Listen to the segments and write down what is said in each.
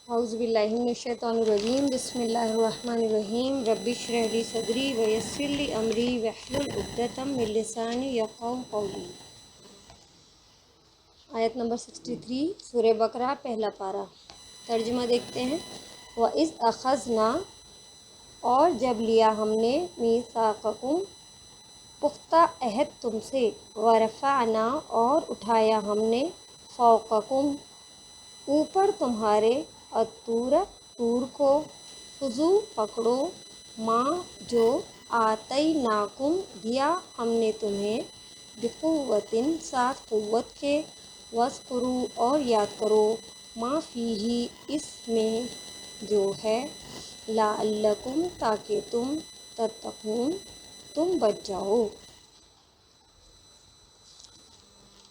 اعوذ باللہ من الشیطان الرجیم بسم اللہ الرحمن الرحیم رب اشرح لی صدری ویسر لی امری واحلل عقدۃ من لسانی یفقہوا قولی۔ آیت نمبر 63 سورہ بقرہ پہلا پارہ۔ ترجمہ دیکھتے ہیں۔ وَإِذْ أَخَذْنَا، اور جب لیا ہم نے، میثاقکم، پختہ عہد تم سے، ورفعنا، اور اٹھایا ہم نے، فوقکم، اوپر تمہارے، الطور، طور کو، خذوا، پکڑو، ما، جو، آتیناکم، دیا ہم نے تمہیں، بقوۃ، ساتھ قوت کے، واذکروا، اور یاد کرو، ما فیہ، اس میں جو ہے، لعلکم، تاکہ تم، تتقون، تم بچ جاؤ۔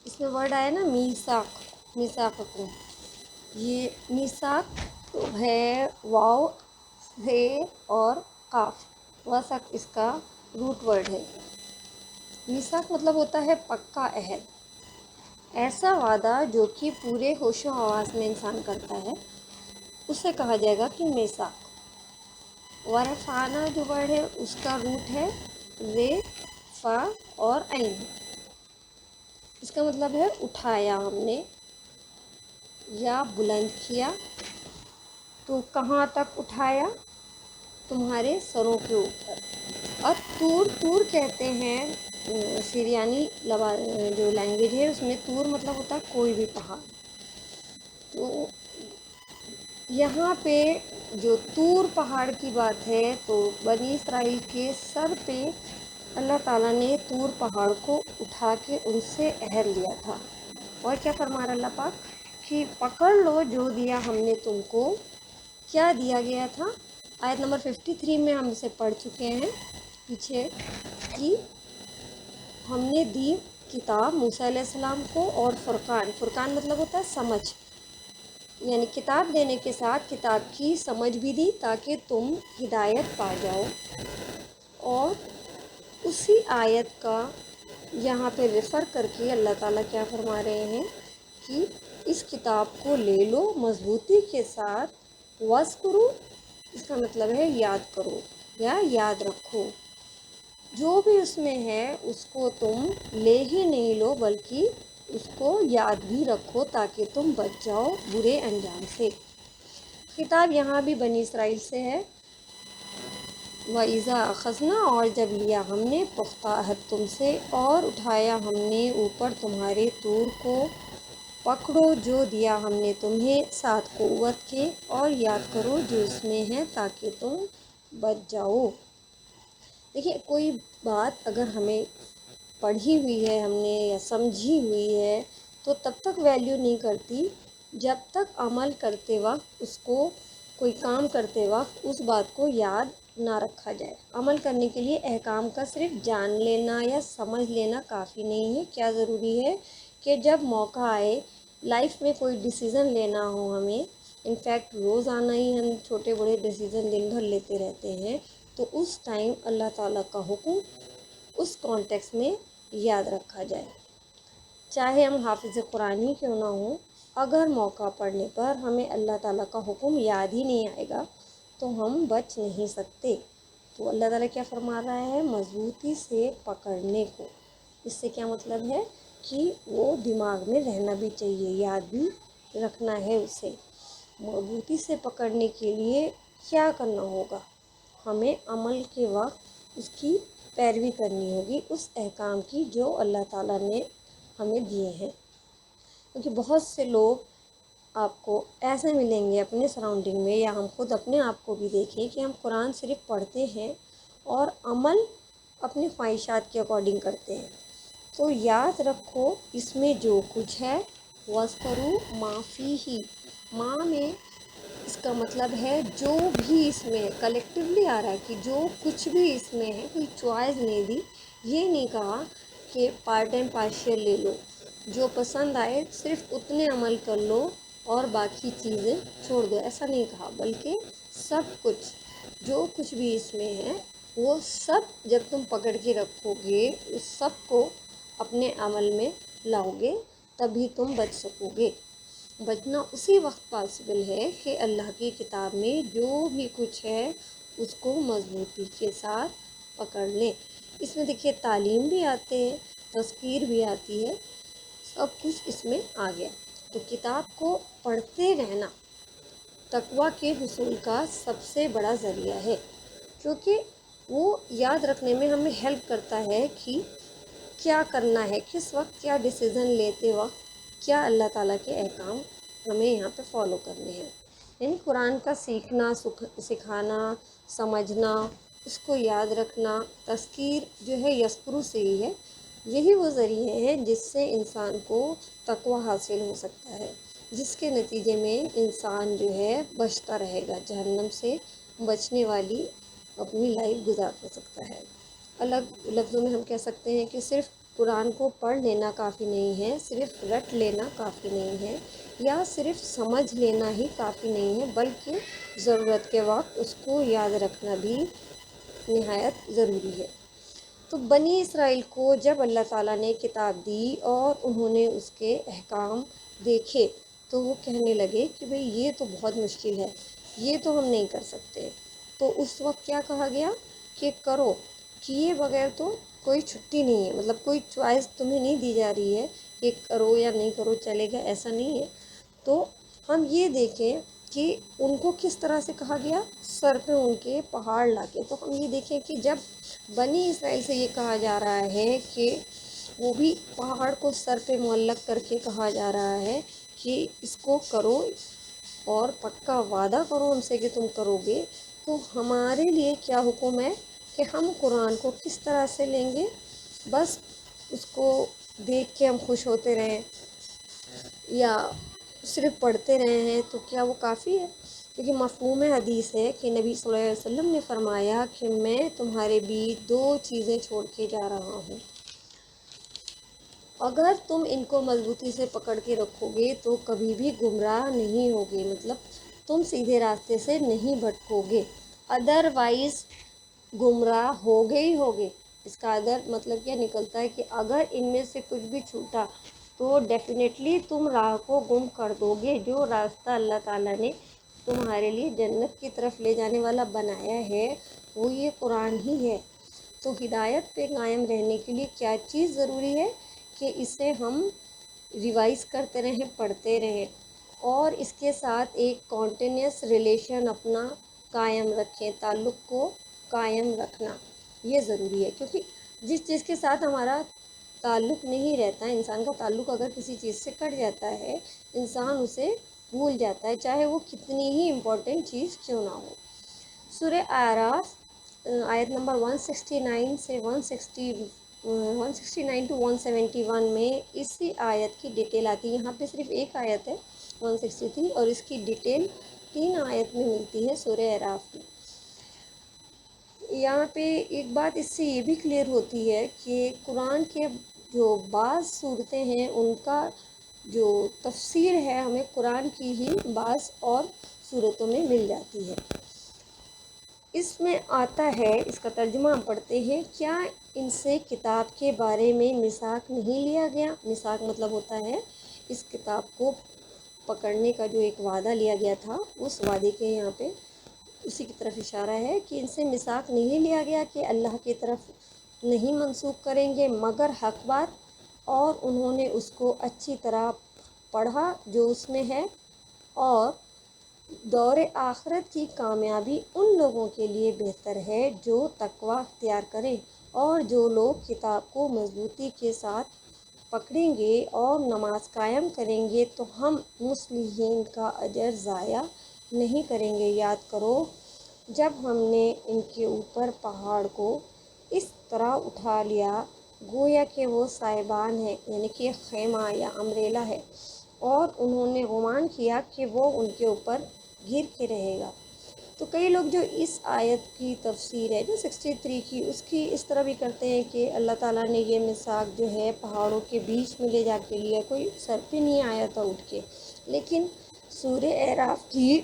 اس میں ورڈ آیا نا میثاق، میثاقکم، یہ میثاق ہے واو ہے اور قاف، وثق اس کا روٹ ورڈ ہے۔ میثاق مطلب ہوتا ہے پکا عہد، ایسا وعدہ جو کہ پورے ہوش و حواس میں انسان کرتا ہے، اسے کہا جائے گا کہ میثاق۔ ورفعنا جو ورڈ ہے اس کا روٹ ہے رے، فا اور عین، اس کا مطلب ہے اٹھایا ہم نے یا بلند کیا۔ تو کہاں تک اٹھایا؟ تمہارے سروں کے اوپر۔ اور طور، طور کہتے ہیں سریانی جو لینگویج ہے اس میں طور مطلب ہوتا ہے کوئی بھی پہاڑ۔ تو یہاں پہ جو طور پہاڑ کی بات ہے تو بنی اسرائیل کے سر پہ اللہ تعالیٰ نے طور پہاڑ کو اٹھا کے ان سے عہد لیا تھا۔ اور کیا فرما رہا اللہ پاک کہ پکڑ لو جو دیا ہم نے تم کو۔ کیا دیا گیا تھا؟ آیت نمبر 53 میں ہم اسے پڑھ چکے ہیں پیچھے کہ ہم نے دی کتاب موسیٰ علیہ السلام کو، اور فرقان، فرقان مطلب ہوتا ہے سمجھ، یعنی کتاب دینے کے ساتھ کتاب کی سمجھ بھی دی تاکہ تم ہدایت پا جاؤ۔ اور اسی آیت کا یہاں پہ ریفر کر کے اللہ تعالیٰ کیا فرما رہے ہیں کہ اس کتاب کو لے لو مضبوطی کے ساتھ، واذکروا، اس کا مطلب ہے یاد کرو یا یاد رکھو، جو بھی اس میں ہے اس کو تم لے ہی نہیں لو بلکہ اس کو یاد بھی رکھو تاکہ تم بچ جاؤ برے انجام سے۔ خطاب یہاں بھی بنی اسرائیل سے ہے۔ وَإِذَا أَخَذْنَا، اور جب لیا ہم نے، پختہ عہد تم سے، اور اٹھایا ہم نے اوپر تمہارے طور کو، پکڑو جو دیا ہم نے تمہیں، ساتھ قوت کے، اور یاد کرو جو اس میں ہے تاکہ تم بچ جاؤ۔ دیکھیے کوئی بات اگر ہمیں پڑھی ہوئی ہے ہم نے یا سمجھی ہوئی ہے تو تب تک ویلیو نہیں کرتی جب تک عمل کرتے وقت اس کو، کوئی کام کرتے وقت اس بات کو یاد نہ رکھا جائے۔ عمل کرنے کے لیے احکام کا صرف جان لینا یا سمجھ لینا کافی نہیں ہے۔ کیا ضروری ہے کہ جب موقع آئے، لائف میں کوئی ڈیسیزن لینا ہو ہمیں، انفیکٹ روزانہ ہی ہم چھوٹے بڑے ڈیسیزن دن بھر لیتے رہتے ہیں، تو اس ٹائم اللہ تعالیٰ کا حکم اس کانٹیکس میں یاد رکھا جائے۔ چاہے ہم حافظ قرآن ہی کیوں نہ ہوں، اگر موقع پڑنے پر ہمیں اللہ تعالیٰ کا حکم یاد ہی نہیں آئے گا تو ہم بچ نہیں سکتے۔ تو اللہ تعالیٰ کیا فرما رہا ہے؟ مضبوطی سے پکڑنے کو۔ اس سے کیا مطلب ہے کہ وہ دماغ میں رہنا بھی چاہیے، یاد بھی رکھنا ہے اسے۔ مضبوطی سے پکڑنے کے لیے کیا کرنا ہوگا؟ ہمیں عمل کے وقت اس کی پیروی کرنی ہوگی، اس احکام کی جو اللہ تعالیٰ نے ہمیں دیے ہیں۔ کیونکہ بہت سے لوگ آپ کو ایسے ملیں گے اپنے سراؤنڈنگ میں، یا ہم خود اپنے آپ کو بھی دیکھیں کہ ہم قرآن صرف پڑھتے ہیں اور عمل اپنی خواہشات کے اکارڈنگ کرتے ہیں۔ تو یاد رکھو اس میں جو کچھ ہے، وَاذْكُرُوا مَا فِيهِ، ماں میں اس کا مطلب ہے جو بھی اس میں کلیکٹیولی آ رہا ہے کہ جو کچھ بھی اس میں ہے، کوئی چوائس نہیں دی، یہ نہیں کہا کہ پارٹ اینڈ پارشل لے لو، جو پسند آئے صرف اتنے عمل کر لو اور باقی چیزیں چھوڑ دو، ایسا نہیں کہا، بلکہ سب کچھ جو کچھ بھی اس میں ہے وہ سب جب تم پکڑ کے رکھو گے، اس سب کو اپنے عمل میں لاؤ گے، تبھی تم بچ سکو گے۔ بچنا اسی وقت پاسبل ہے کہ اللہ کی کتاب میں جو بھی کچھ ہے اس کو مضبوطی کے ساتھ پکڑ لیں۔ اس میں دیکھیے تعلیم بھی آتے ہیں، تذکیر بھی آتی ہے، سب کچھ اس میں آ گیا۔ تو کتاب کو پڑھتے رہنا تقویٰ کے حصول کا سب سے بڑا ذریعہ ہے، کیونکہ وہ یاد رکھنے میں ہمیں ہیلپ کرتا ہے کہ کیا کرنا ہے، کس وقت کیا ڈیسیزن لیتے وقت کیا اللہ تعالیٰ کے احکام ہمیں یہاں پہ فالو کرنے ہیں۔ یعنی قرآن کا سیکھنا، سکھانا، سمجھنا، اس کو یاد رکھنا، تذکیر جو ہے یذکروا سے ہی ہے، یہی وہ ذریعے ہیں جس سے انسان کو تقویٰ حاصل ہو سکتا ہے، جس کے نتیجے میں انسان جو ہے بچتا رہے گا، جہنم سے بچنے والی اپنی لائف گزار سکتا ہے۔ الگ لفظوں میں ہم کہہ سکتے ہیں کہ صرف قرآن کو پڑھ لینا کافی نہیں ہے، صرف رٹ لینا کافی نہیں ہے، یا صرف سمجھ لینا ہی کافی نہیں ہے، بلکہ ضرورت کے وقت اس کو یاد رکھنا بھی نہایت ضروری ہے۔ تو بنی اسرائیل کو جب اللہ تعالیٰ نے کتاب دی اور انہوں نے اس کے احکام دیکھے تو وہ کہنے لگے کہ بھئی یہ تو بہت مشکل ہے، یہ تو ہم نہیں کر سکتے۔ تو اس وقت کیا کہا گیا کہ کرو، کیے بغیر تو کوئی چھٹی نہیں ہے، مطلب کوئی چوائس تمہیں نہیں دی جا رہی ہے کہ کرو یا نہیں کرو چلے گا، ایسا نہیں ہے۔ تو ہم یہ دیکھیں کہ ان کو کس طرح سے کہا گیا، سر پہ ان کے پہاڑ لا کے۔ تو ہم یہ دیکھیں کہ جب بنی اسرائیل سے یہ کہا جا رہا ہے کہ وہ بھی پہاڑ کو سر پہ معلق کر کے کہا جا رہا ہے کہ اس کو کرو اور پکا وعدہ کرو ان سے کہ تم کرو گے، تو ہمارے لیے کیا حکم ہے کہ ہم قرآن کو کس طرح سے لیں گے؟ بس اس کو دیکھ کے ہم خوش ہوتے رہیں یا صرف پڑھتے رہے ہیں تو کیا وہ کافی ہے؟ کیونکہ مفہوم حدیث ہے کہ نبی صلی اللہ علیہ وسلم نے فرمایا کہ میں تمہارے بیچ دو چیزیں چھوڑ کے جا رہا ہوں، اگر تم ان کو مضبوطی سے پکڑ کے رکھو گے تو کبھی بھی گمراہ نہیں ہوگے، مطلب تم سیدھے راستے سے نہیں بھٹکو گے، ادروائز گمراہ ہوگے ہی ہوگے۔ اس کا ادر مطلب کیا نکلتا ہے کہ اگر ان میں سے کچھ بھی چھوٹا تو ڈیفینیٹلی تم راہ کو گم کر دو گے۔ جو راستہ اللہ تعالیٰ نے تمہارے لیے جنت کی طرف لے جانے والا بنایا ہے وہ یہ قرآن ہی ہے۔ تو ہدایت پہ قائم رہنے کے لیے کیا چیز ضروری ہے کہ اسے ہم ریوائز کرتے رہیں، پڑھتے رہیں، اور اس کے ساتھ ایک کانٹینیوس ریلیشن اپنا قائم رکھیں، تعلق کو قائم رکھنا یہ ضروری ہے۔ کیونکہ جس چیز کے ساتھ ہمارا تعلق نہیں رہتا، انسان کا تعلق اگر کسی چیز سے کٹ جاتا ہے انسان اسے بھول جاتا ہے، چاہے وہ کتنی ہی امپورٹنٹ چیز کیوں نہ ہو۔ سورہ اعراف آیت نمبر 169 سے 169 to 171 میں اسی آیت کی ڈیٹیل آتی ہے۔ یہاں پہ صرف ایک آیت ہے 163 اور اس کی ڈیٹیل 3 آیت میں ملتی ہے سورہ اعراف میں۔ یہاں پہ ایک بات اس سے یہ بھی کلیئر ہوتی ہے کہ قرآن کے جو بعض صورتیں ہیں ان کا جو تفسیر ہے ہمیں قرآن کی ہی بعض اور صورتوں میں مل جاتی ہے۔ اس میں آتا ہے، اس کا ترجمہ ہم پڑھتے ہیں، کیا ان سے کتاب کے بارے میں میثاق نہیں لیا گیا؟ میثاق مطلب ہوتا ہے اس کتاب کو پکڑنے کا جو ایک وعدہ لیا گیا تھا، اس وعدے کے یہاں پہ اسی کی طرف اشارہ ہے کہ ان سے میثاق نہیں لیا گیا کہ اللہ کی طرف نہیں منسوخ کریں گے مگر حق بات، اور انہوں نے اس کو اچھی طرح پڑھا جو اس میں ہے، اور دور آخرت کی کامیابی ان لوگوں کے لیے بہتر ہے جو تقویٰ اختیار کریں، اور جو لوگ کتاب کو مضبوطی کے ساتھ پکڑیں گے اور نماز قائم کریں گے تو ہم مصلحین کا اجر ضائع نہیں کریں گے۔ یاد کرو جب ہم نے ان کے اوپر پہاڑ کو اس طرح اٹھا لیا گویا کہ وہ سائبان ہے، یعنی کہ خیمہ یا امبریلا ہے، اور انہوں نے گمان کیا کہ وہ ان کے اوپر گر کے رہے گا۔ تو کئی لوگ جو اس آیت کی تفسیر ہے جو 63 کی اس کی اس طرح بھی کرتے ہیں کہ اللہ تعالیٰ نے یہ میثاق جو ہے پہاڑوں کے بیچ میں لے جا کے لیا، کوئی سر پہ نہیں آیا تھا اٹھ کے، لیکن سورہ اعراف کی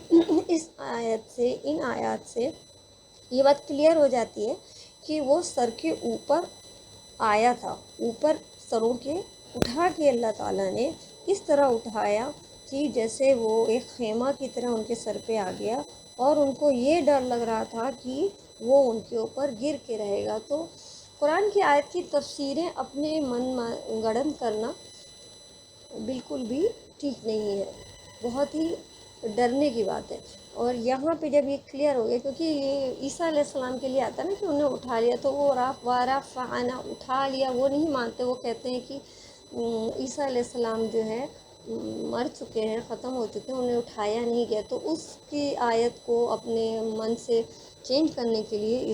اس آیت سے، ان آیات سے یہ بات کلیئر ہو جاتی ہے کہ وہ سر کے اوپر آیا تھا، اوپر سروں کے اٹھا کے اللہ تعالیٰ نے اس طرح اٹھایا کہ جیسے وہ ایک خیمہ کی طرح ان کے سر پہ آ گیا، اور ان کو یہ ڈر لگ رہا تھا کہ وہ ان کے اوپر گر کے رہے گا۔ تو قرآن کی آیت کی تفسیریں اپنے من گڑن کرنا بالکل بھی ٹھیک نہیں ہے، بہت ہی ڈرنے کی بات ہے۔ اور یہاں پہ جب یہ کلیئر ہو گیا، کیونکہ یہ عیسیٰ علیہ السلام کے لیے آتا ہے نا کہ انہیں اٹھا لیا، تو وہ رفعنا اٹھا لیا وہ نہیں مانتے، وہ کہتے ہیں کہ عیسیٰ علیہ السلام جو ہے مر چکے ہیں، ختم ہو چکے ہیں، انہیں اٹھایا نہیں گیا۔ تو اس کی آیت کو اپنے من سے چینج کرنے کے لیے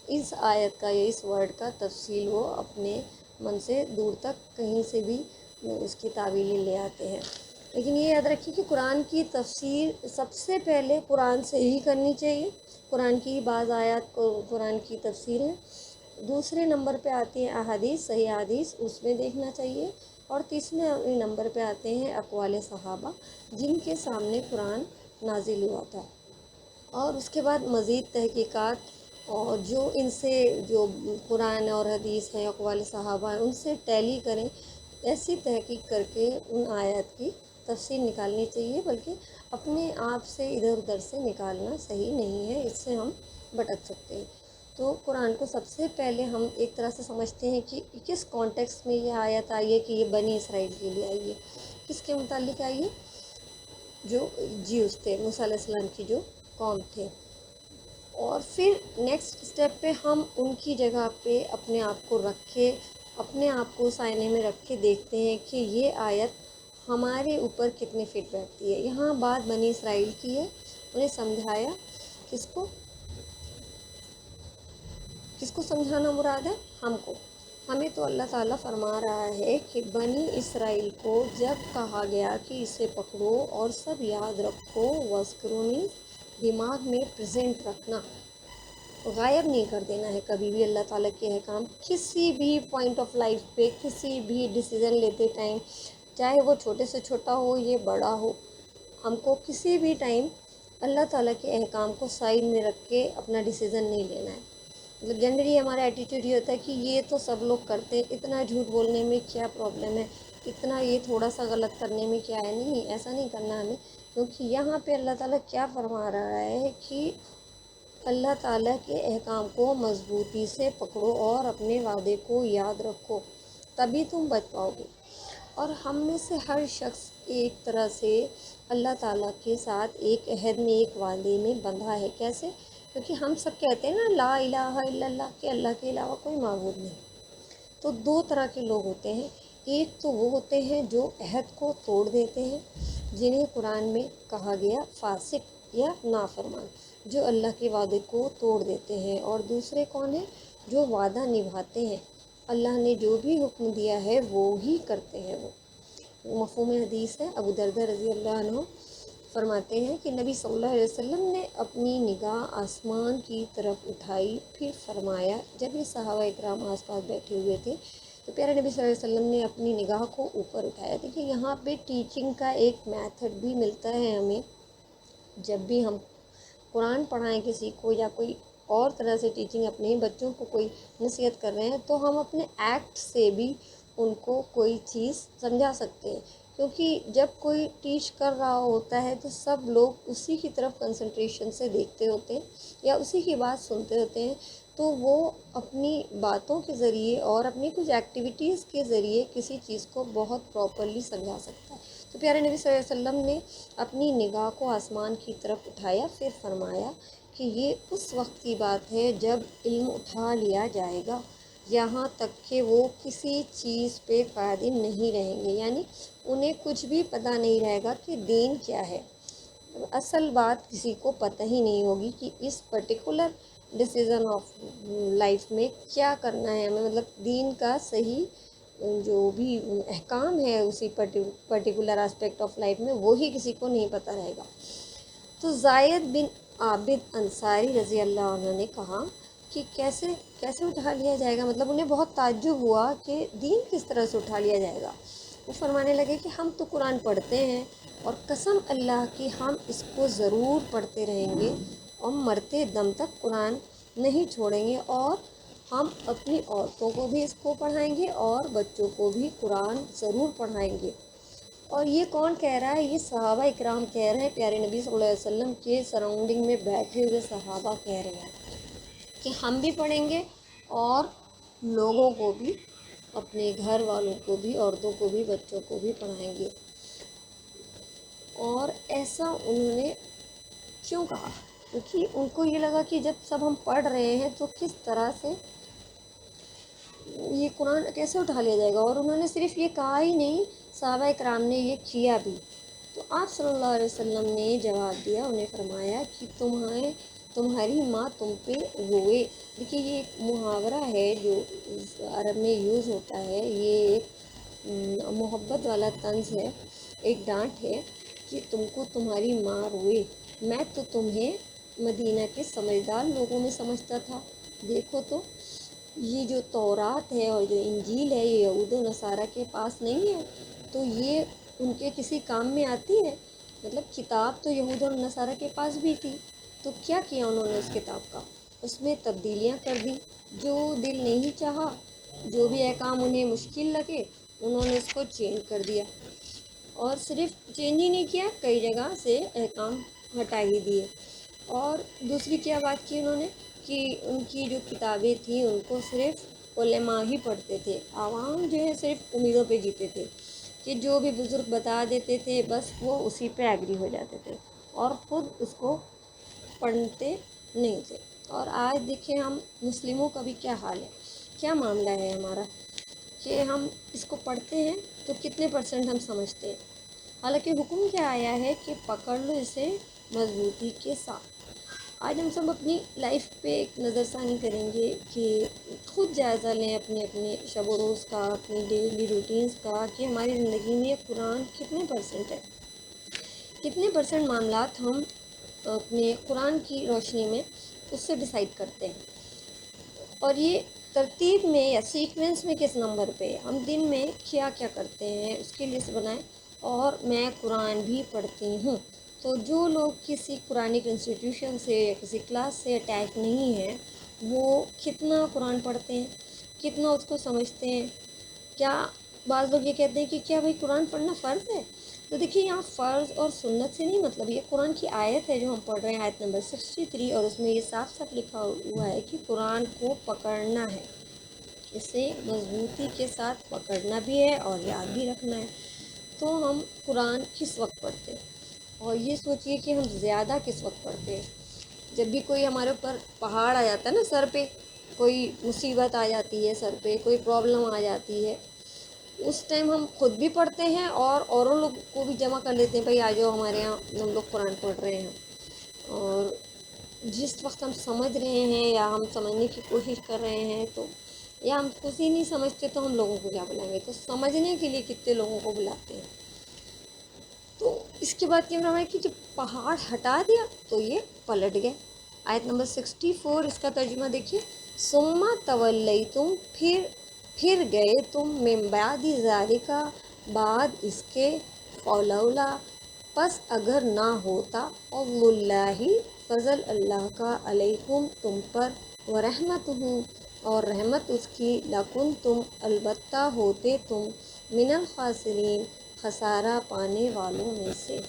اس آیت کا یا اس ورڈ کا تفصیل وہ اپنے من سے دور تک کہیں سے بھی اس کی تعویلیں لے آتے ہیں۔ لیکن یہ یاد رکھیے کہ قرآن کی تفسیر سب سے پہلے قرآن سے ہی کرنی چاہیے، قرآن کی بعض آیات کو قرآن کی تفسیریں، دوسرے نمبر پہ آتی ہیں احادیث، صحیح احادیث، اس میں دیکھنا چاہیے، اور تیسرے نمبر پہ آتے ہیں اقوال صحابہ جن کے سامنے قرآن نازل ہوا تھا۔ اور اس کے بعد مزید تحقیقات، اور جو ان سے جو قرآن اور حدیث ہیں، اقوال صحابہ ہیں، ان سے ٹیلی کریں، ایسی تحقیق کر کے ان آیات کی تفسیر نکالنی چاہیے، بلکہ اپنے آپ سے ادھر ادھر سے نکالنا صحیح نہیں ہے، اس سے ہم بھٹک سکتے ہیں۔ تو قرآن کو سب سے پہلے ہم ایک طرح سے سمجھتے ہیں کہ کس کانٹیکس میں یہ آیت آئی ہے، کہ یہ بنی اسرائیل کے لیے آئی ہے، کس کے متعلق آئی ہے، جو جیوز تھے، موسیٰ علیہ السلام کی جو قوم تھے۔ اور پھر نیکسٹ اسٹیپ پہ ہم ان کی جگہ پہ اپنے آپ کو رکھ کے، اپنے آپ کو اس آئینے میں رکھ کے دیکھتے ہیں کہ یہ آیت ہمارے اوپر کتنے فٹ بیٹھتی ہے۔ یہاں بات بنی اسرائیل کی ہے، انہیں سمجھایا، کس کو سمجھانا مراد ہے؟ ہم کو۔ ہمیں تو اللہ تعالیٰ فرما رہا ہے کہ بنی اسرائیل کو جب کہا گیا کہ اسے پکڑو اور سب یاد رکھو، وَاذْكُرُونِی، دماغ میں پریزنٹ رکھنا، غائب نہیں کر دینا ہے کبھی بھی اللہ تعالیٰ کے احکام، کسی بھی پوائنٹ آف لائف پہ، کسی بھی ڈیسیزن لیتے ٹائم، چاہے وہ چھوٹے سے چھوٹا ہو یا بڑا ہو، ہم کو کسی بھی ٹائم اللہ تعالیٰ کے احکام کو سائڈ میں رکھ کے اپنا ڈیسیزن نہیں لینا ہے۔ مطلب جنرلی ہمارا ایٹیٹیوڈ یہ ہوتا ہے کہ یہ تو سب لوگ کرتے، اتنا جھوٹ بولنے میں کیا پرابلم ہے، اتنا یہ تھوڑا سا غلط کرنے میں کیا ہے۔ نہیں، ایسا نہیں کرنا ہمیں، کیونکہ یہاں پہ اللہ تعالیٰ کیا فرما رہا ہے کہ اللہ تعالیٰ کے احکام کو مضبوطی سے پکڑو اور اپنے وعدے کو یاد رکھو، تبھی تم بچ پاؤ گے۔ اور ہم میں سے ہر شخص ایک طرح سے اللہ تعالیٰ کے ساتھ ایک عہد میں، ایک وعدے میں بندھا ہے۔ کیسے؟ کیونکہ ہم سب کہتے ہیں نا لا الہ الا اللہ، کہ اللہ کے علاوہ کوئی معبود نہیں۔ تو دو طرح کے لوگ ہوتے ہیں، ایک تو وہ ہوتے ہیں جو عہد کو توڑ دیتے ہیں، جنہیں قرآن میں کہا گیا فاسق یا نافرمان، جو اللہ کے وعدے کو توڑ دیتے ہیں۔ اور دوسرے کون ہیں؟ جو وعدہ نبھاتے ہیں، اللہ نے جو بھی حکم دیا ہے وہ ہی کرتے ہیں۔ وہ مفہوم حدیث ہے، ابو درداء رضی اللہ عنہ فرماتے ہیں کہ نبی صلی اللہ علیہ وسلم نے اپنی نگاہ آسمان کی طرف اٹھائی، پھر فرمایا، جب یہ صحابہ اکرام آس پاس بیٹھے ہوئے تھے تو پیارے نبی صلی اللہ علیہ وسلم نے اپنی نگاہ کو اوپر اٹھایا۔ دیکھیے یہاں پہ ٹیچنگ کا ایک میتھڈ بھی ملتا ہے ہمیں، جب بھی ہم قرآن پڑھائیں کسی کو یا کوئی اور طرح سے ٹیچنگ اپنے بچوں کو کوئی نصیحت کر رہے ہیں، تو ہم اپنے ایکٹ سے بھی ان کو کوئی چیز سمجھا سکتے ہیں، کیونکہ جب کوئی ٹیچ کر رہا ہوتا ہے تو سب لوگ اسی کی طرف کنسنٹریشن سے دیکھتے ہوتے ہیں یا اسی کی بات سنتے ہوتے ہیں، تو وہ اپنی باتوں کے ذریعے اور اپنی کچھ ایکٹیویٹیز کے ذریعے کسی چیز کو بہت پراپرلی سمجھا سکتا ہے۔ تو پیارے نبی صلی اللہ علیہ وسلم نے اپنی نگاہ کو آسمان کی طرف اٹھایا، پھر فرمایا کہ یہ اس وقت کی بات ہے جب علم اٹھا لیا جائے گا، یہاں تک کہ وہ کسی چیز پہ قادر نہیں رہیں گے، یعنی انہیں کچھ بھی پتہ نہیں رہے گا کہ دین کیا ہے۔ اصل بات کسی کو پتہ ہی نہیں ہوگی کہ اس پرٹیکولر ڈیسیزن آف لائف میں کیا کرنا ہے ہمیں، مطلب دین کا صحیح جو بھی احکام ہے اسی پرٹیکولر اسپیکٹ آف لائف میں، وہی کسی کو نہیں پتہ رہے گا۔ تو زید بن عابد انصاری رضی اللہ عنہ نے کہا کہ کیسے اٹھا لیا جائے گا، مطلب انہیں بہت تعجب ہوا کہ دین کس طرح سے اٹھا لیا جائے گا۔ وہ فرمانے لگے کہ ہم تو قرآن پڑھتے ہیں، اور قسم اللہ کی ہم اس کو ضرور پڑھتے رہیں گے، اور مرتے دم تک قرآن نہیں چھوڑیں گے، اور ہم اپنی عورتوں کو بھی اس کو پڑھائیں گے اور بچوں کو بھی قرآن ضرور پڑھائیں گے۔ اور یہ کون کہہ رہا ہے؟ یہ صحابہ اکرام کہہ رہے ہیں، پیارے نبی صلی اللہ علیہ وسلم کے سراؤنڈنگ میں بیٹھے ہوئے صحابہ کہہ رہے ہیں کہ ہم بھی پڑھیں گے اور لوگوں کو بھی، اپنے گھر والوں کو بھی، عورتوں کو بھی، بچوں کو بھی پڑھائیں گے۔ اور ایسا انہوں نے کیوں کہا؟ کیونکہ ان کو یہ لگا کہ جب سب ہم پڑھ رہے ہیں تو کس طرح سے یہ قرآن کیسے اٹھا لیا جائے گا۔ اور انہوں نے صرف یہ کہا ہی نہیں، صحابہ اکرام نے یہ کیا بھی۔ تو آپ صلی اللہ علیہ وسلم نے جواب دیا، انہیں فرمایا کہ تمہاری ماں تم پہ روئے۔ دیکھیے یہ ایک محاورہ ہے جو عرب میں یوز ہوتا ہے، یہ ایک محبت والا طنز ہے، ایک ڈانٹ ہے کہ تم کو تمہاری ماں روئے۔ میں تو تمہیں مدینہ کے سمجھدار لوگوں میں سمجھتا تھا، دیکھو تو یہ جو تورات ہے اور جو انجیل ہے یہ یہود و نصارہ کے پاس نہیں ہے، تو یہ ان کے کسی کام میں آتی ہے؟ مطلب کتاب تو یہود و نصارہ کے پاس بھی تھی، تو کیا کیا انہوں نے اس کتاب کا؟ اس میں تبدیلیاں کر دی، جو دل نہیں چاہا، جو بھی احکام انہیں مشکل لگے انہوں نے اس کو چینج کر دیا۔ اور صرف چینج ہی نہیں کیا، کئی جگہ سے احکام ہٹا ہی دیے۔ اور دوسری کیا بات کی انہوں نے کہ ان کی جو کتابیں تھیں ان کو صرف علماء ہی پڑھتے تھے، عوام جو ہے صرف امیدوں پہ جیتے تھے کہ جو بھی بزرگ بتا دیتے تھے بس وہ اسی پہ ایگری ہو جاتے تھے اور خود اس کو پڑھتے نہیں تھے۔ اور آج دیکھیں ہم مسلموں کا بھی کیا حال ہے، کیا معاملہ ہے ہمارا کہ ہم اس کو پڑھتے ہیں تو کتنے پرسنٹ ہم سمجھتے ہیں۔ حالانکہ حکم کیا آیا ہے کہ پکڑ لو اسے مضبوطی کے ساتھ۔ آج ہم سب اپنی لائف پہ ایک نظر ثانی کریں گے کہ خود جائزہ لیں اپنے اپنے شب و روز کا، اپنی ڈیلی روٹینز کا، کہ ہماری زندگی میں قرآن کتنے پرسنٹ ہے، کتنے پرسنٹ معاملات ہم اپنے قرآن کی روشنی میں اس سے ڈیسائیڈ کرتے ہیں۔ اور یہ ترتیب میں یا سیکوینس میں کس نمبر پہ ہم دن میں کیا کیا کرتے ہیں اس کی لسٹ بنائیں۔ اور میں قرآن بھی پڑھتی ہوں، تو جو لوگ کسی قرآنک انسٹیٹیوشن سے یا کسی کلاس سے اٹیچ نہیں ہیں وہ کتنا قرآن پڑھتے ہیں، کتنا اس کو سمجھتے ہیں۔ کیا بعض لوگ یہ کہتے ہیں کہ کیا بھائی قرآن پڑھنا فرض ہے؟ تو دیکھیے یہاں فرض اور سنت سے نہیں مطلب، یہ قرآن کی آیت ہے جو ہم پڑھ رہے ہیں، آیت نمبر 63، اور اس میں یہ صاف صاف لکھا ہوا ہے کہ قرآن کو پکڑنا ہے، اسے مضبوطی کے ساتھ پکڑنا بھی ہے اور یاد بھی رکھنا ہے۔ تو ہم قرآن کس وقت پڑھتے ہیں؟ اور یہ سوچئے کہ ہم زیادہ کس وقت پڑھتے ہیں؟ جب بھی کوئی ہمارے اوپر پہاڑ آ جاتا ہے نا، سر پہ کوئی مصیبت آ جاتی ہے، سر پہ کوئی پرابلم آ جاتی ہے، اس ٹائم ہم خود بھی پڑھتے ہیں اور اوروں لوگ کو بھی جمع کر لیتے ہیں، بھائی آ جاؤ ہمارے یہاں ہم لوگ قرآن پڑھ رہے ہیں۔ اور جس وقت ہم سمجھ رہے ہیں یا ہم سمجھنے کی کوشش کر رہے ہیں تو، یا ہم خود ہی نہیں سمجھتے تو ہم لوگوں کو کیا بلائیں گے، تو سمجھنے کے لیے کتنے لوگوں کو بلاتے ہیں۔ تو اس کے بعد کیا فرمایا کہ جب پہاڑ ہٹا دیا تو یہ پلٹ گئے۔ آیت نمبر 64 اس کا ترجمہ دیکھیے، ثم تولیتم، پھر گئے تم، من بعد ذالک، بعد اس کے، فلولا، پس اگر نہ ہوتا، فضل اللہ، فضل اللہ کا، علیکم تم پر، ورحمتہ، اور رحمت اس کی، لکنتم، البتہ ہوتے تم، من الخاسرین، خسارہ پانے والوں میں سے۔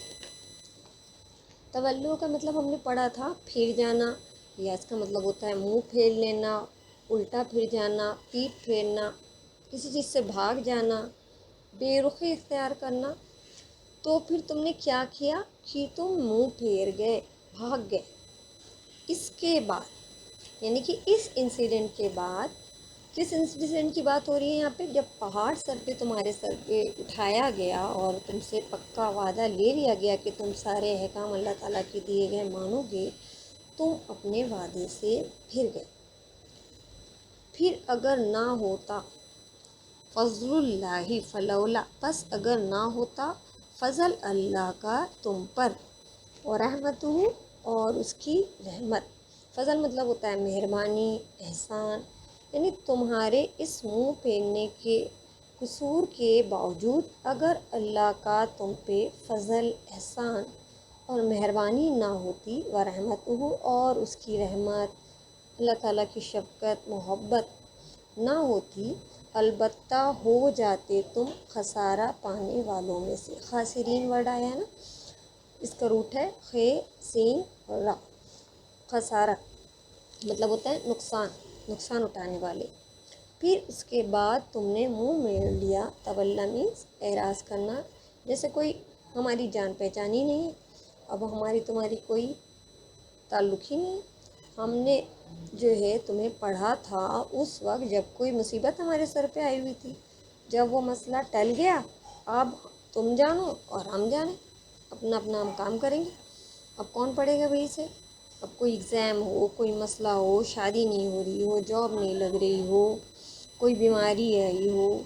تولو کا مطلب ہم نے پڑھا تھا پھر جانا، یا اس کا مطلب ہوتا ہے منہ پھیر لینا، الٹا پھر جانا، پیٹھ پھیرنا، کسی چیز سے بھاگ جانا، بے رخی اختیار کرنا۔ تو پھر تم نے کیا کیا کہ تم منہ پھیر گئے، بھاگ گئے۔ اس کے بعد یعنی کہ اس انسیڈنٹ کے بعد، کس انسیڈنٹ کی بات ہو رہی ہے یہاں پہ؟ جب پہاڑ سر پہ تمہارے سر پہ اٹھایا گیا اور تم سے پکا وعدہ لے لیا گیا کہ تم سارے احکام اللہ تعالیٰ کے دیے گئے مانو گے، تم اپنے وعدے سے پھر گئے۔ پھر اگر نہ ہوتا، فضل اللہ، فلولا، پس اگر نہ ہوتا، فضل اللہ کا تم پر، اور رحمتہ، اور اس کی رحمت۔ فضل مطلب ہوتا ہے مہربانی، احسان، یعنی تمہارے اس منہ پھیرنے کے قصور کے باوجود اگر اللہ کا تم پہ فضل، احسان اور مہربانی نہ ہوتی، ورحمتہ، اور اس کی رحمت، اللہ تعالیٰ کی شفقت، محبت نہ ہوتی، البتہ ہو جاتے تم خسارہ پانے والوں میں سے۔ خاسرین ورڈ آیا ہے نا، اس کا روٹ ہے خے سین را۔ خسارہ مطلب ہوتا ہے نقصان، نقصان اٹھانے والے۔ پھر اس کے بعد تم نے منہ موڑ لیا، تولا مینس اعراض کرنا، جیسے کوئی ہماری جان پہچان ہی نہیں ہے، اب ہماری تمہاری کوئی تعلق ہی نہیں ہے۔ ہم نے جو ہے تمہیں پڑھا تھا اس وقت جب کوئی مصیبت ہمارے سر پہ آئی ہوئی تھی، جب وہ مسئلہ ٹل گیا اب تم جانو اور ہم جانیں، اپنا اپنا ہم کام کریں گے۔ اب کون پڑھے گا بھائی سے؟ اب کوئی ایگزام ہو، کوئی مسئلہ ہو، شادی نہیں ہو رہی ہو، جاب نہیں لگ رہی ہو، کوئی بیماری آئی ہو،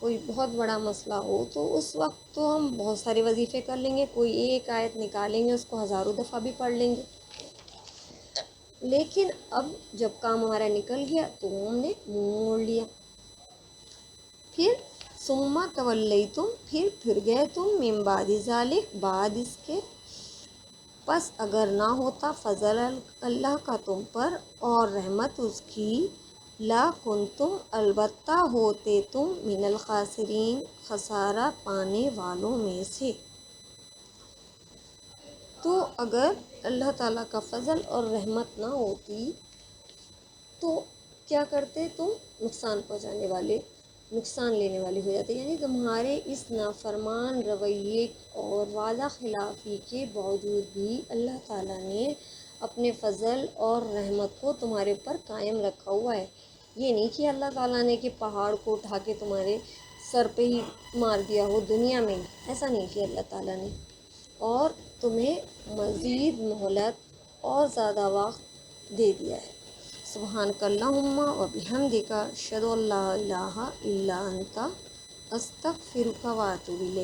کوئی بہت بڑا مسئلہ ہو، تو اس وقت تو ہم بہت سارے وظیفے کر لیں گے، کوئی ایک آیت نکالیں گے، اس کو ہزاروں دفعہ بھی پڑھ لیں گے۔ لیکن اب جب کام ہمارا نکل گیا تو ہم نے منہ موڑ لیا۔ پھر ثم تولیتم، پھر گئے تم من بعد ذالک، بعد اس کے، پس اگر نہ ہوتا فضل اللہ کا تم پر اور رحمت اس کی، لا کنتم، البتہ ہوتے تم من الخاسرین، خسارہ پانے والوں میں سے۔ تو اگر اللہ تعالیٰ کا فضل اور رحمت نہ ہوتی تو کیا کرتے تم؟ نقصان پہنچانے والے، نقصان لینے والے ہو جاتے، یعنی تمہارے اس نافرمان رویے اور وعدہ خلافی کے باوجود بھی اللہ تعالیٰ نے اپنے فضل اور رحمت کو تمہارے پر قائم رکھا ہوا ہے۔ یہ نہیں کہ اللہ تعالیٰ نے کہ پہاڑ کو اٹھا کے تمہارے سر پہ ہی مار دیا ہو دنیا میں ہی، ایسا نہیں کیا اللہ تعالیٰ نے، اور تمہیں مزید مہلت اور زیادہ وقت دے دیا ہے۔ سبحانک اللہم و بحمدک، اشہد ان لا الہ الا انت، استغفرک و اتوب الیک۔